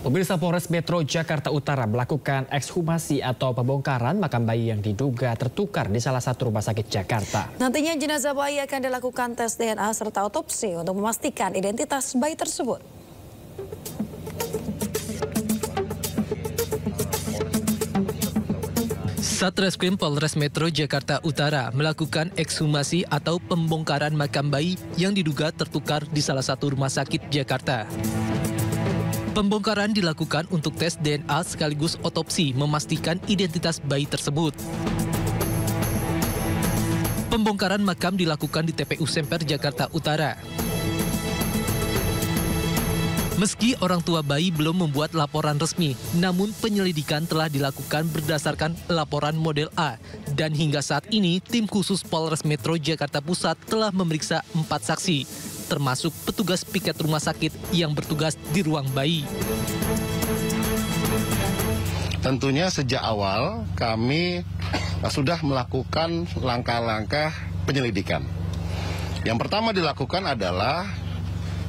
Pemirsa, Polres Metro Jakarta Utara melakukan ekshumasi atau pembongkaran makam bayi yang diduga tertukar di salah satu rumah sakit Jakarta. Nantinya jenazah bayi akan dilakukan tes DNA serta otopsi untuk memastikan identitas bayi tersebut. Satreskrim Polres Metro Jakarta Utara melakukan ekshumasi atau pembongkaran makam bayi yang diduga tertukar di salah satu rumah sakit Jakarta. Pembongkaran dilakukan untuk tes DNA sekaligus otopsi memastikan identitas bayi tersebut. Pembongkaran makam dilakukan di TPU Semper, Jakarta Utara. Meski orang tua bayi belum membuat laporan resmi, namun penyelidikan telah dilakukan berdasarkan laporan model A. Dan hingga saat ini, tim khusus Polres Metro Jakarta Pusat telah memeriksa 4 saksi, termasuk petugas piket rumah sakit yang bertugas di ruang bayi. Tentunya sejak awal kami sudah melakukan langkah-langkah penyelidikan. Yang pertama dilakukan adalah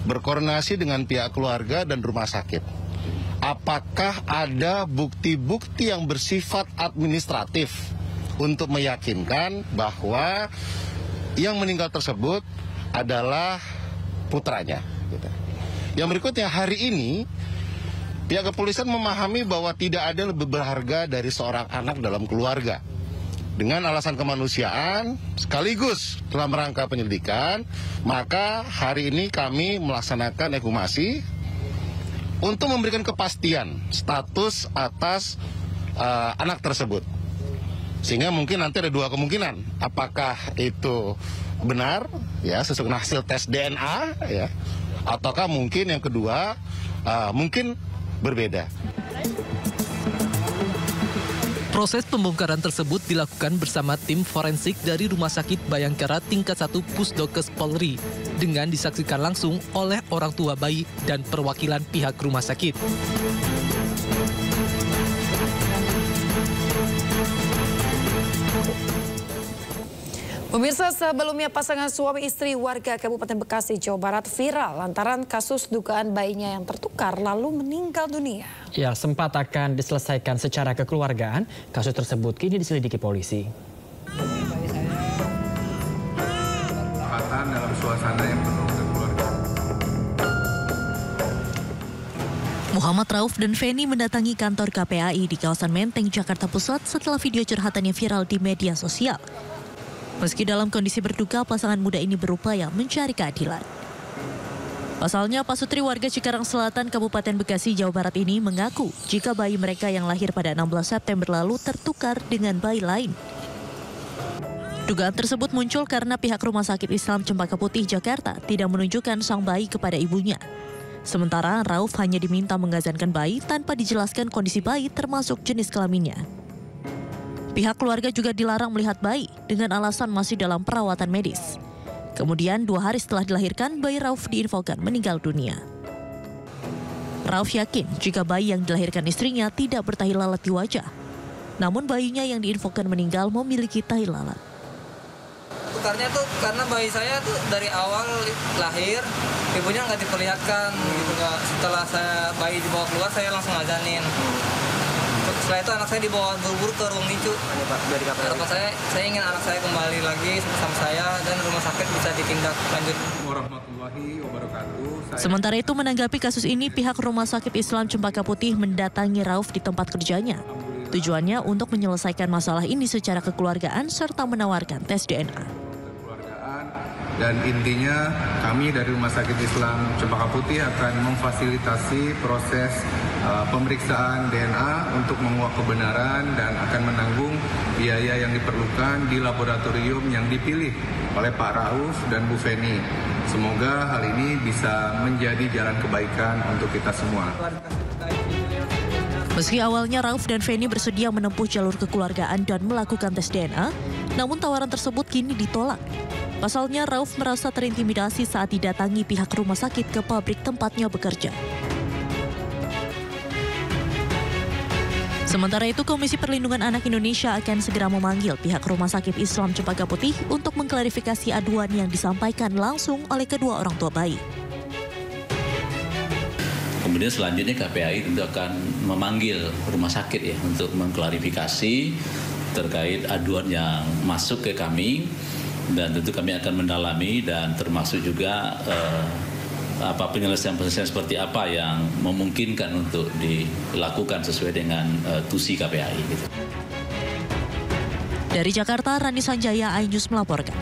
berkoordinasi dengan pihak keluarga dan rumah sakit. Apakah ada bukti-bukti yang bersifat administratif untuk meyakinkan bahwa yang meninggal tersebut adalah putranya. Yang berikutnya, hari ini pihak kepolisian memahami bahwa tidak ada lebih berharga dari seorang anak dalam keluarga. Dengan alasan kemanusiaan sekaligus dalam rangka penyelidikan, maka hari ini kami melaksanakan ekshumasi untuk memberikan kepastian status atas anak tersebut. Sehingga mungkin nanti ada dua kemungkinan, apakah itu benar ya sesuai hasil tes DNA ya, ataukah mungkin yang kedua mungkin berbeda. Proses pembongkaran tersebut dilakukan bersama tim forensik dari Rumah Sakit Bayangkara tingkat 1 Pusdokes Polri dengan disaksikan langsung oleh orang tua bayi dan perwakilan pihak rumah sakit. Pemirsa, sebelumnya pasangan suami istri warga Kabupaten Bekasi, Jawa Barat viral lantaran kasus dugaan bayinya yang tertukar lalu meninggal dunia. Ya, sempat akan diselesaikan secara kekeluargaan, kasus tersebut kini diselidiki polisi. Dalam suasana yang penuh kekeluargaan. Muhammad Rauf dan Feni mendatangi kantor KPAI di kawasan Menteng, Jakarta Pusat setelah video curhatannya viral di media sosial. Meski dalam kondisi berduka, pasangan muda ini berupaya mencari keadilan. Pasalnya, Pak Sutri warga Cikarang Selatan, Kabupaten Bekasi, Jawa Barat ini mengaku jika bayi mereka yang lahir pada 16 September lalu tertukar dengan bayi lain. Dugaan tersebut muncul karena pihak Rumah Sakit Islam Cempaka Putih, Jakarta tidak menunjukkan sang bayi kepada ibunya. Sementara Rauf hanya diminta mengazankan bayi tanpa dijelaskan kondisi bayi termasuk jenis kelaminnya. Pihak keluarga juga dilarang melihat bayi dengan alasan masih dalam perawatan medis. Kemudian 2 hari setelah dilahirkan, bayi Rauf diinfokan meninggal dunia. Rauf yakin jika bayi yang dilahirkan istrinya tidak bertahi lalat di wajah. Namun bayinya yang diinfokan meninggal memiliki tahi lalat. Tukarnya tuh karena bayi saya tuh dari awal lahir, ibunya nggak diperlihatkan. Gitu. Setelah bayi dibawa keluar, saya langsung azanin. Setelah itu anak saya dibawa buru-buru ke ruang NICU. Harapan saya ingin anak saya kembali lagi bersama saya dan rumah sakit bisa ditindak lanjut. Warahmatullahi wabarakatuh. Sementara itu, menanggapi kasus ini, pihak Rumah Sakit Islam Cempaka Putih mendatangi Rauf di tempat kerjanya. Tujuannya untuk menyelesaikan masalah ini secara kekeluargaan serta menawarkan tes DNA. Dan intinya kami dari Rumah Sakit Islam Cempaka Putih akan memfasilitasi proses pemeriksaan DNA untuk menguak kebenaran dan akan menanggung biaya yang diperlukan di laboratorium yang dipilih oleh Pak Rauf dan Bu Feni. Semoga hal ini bisa menjadi jalan kebaikan untuk kita semua. Meski awalnya Rauf dan Feni bersedia menempuh jalur kekeluargaan dan melakukan tes DNA, namun tawaran tersebut kini ditolak. Pasalnya, Rauf merasa terintimidasi saat didatangi pihak rumah sakit ke pabrik tempatnya bekerja. Sementara itu, Komisi Perlindungan Anak Indonesia akan segera memanggil pihak Rumah Sakit Islam Cempaka Putih untuk mengklarifikasi aduan yang disampaikan langsung oleh kedua orang tua bayi. kemudian selanjutnya KPAI tentu akan memanggil rumah sakit ya untuk mengklarifikasi terkait aduan yang masuk ke kami, dan tentu kami akan mendalami dan termasuk juga penyelesaian seperti apa yang memungkinkan untuk dilakukan sesuai dengan tusi KPAI. Gitu. Dari Jakarta, Rani Sanjaya, iNews melaporkan.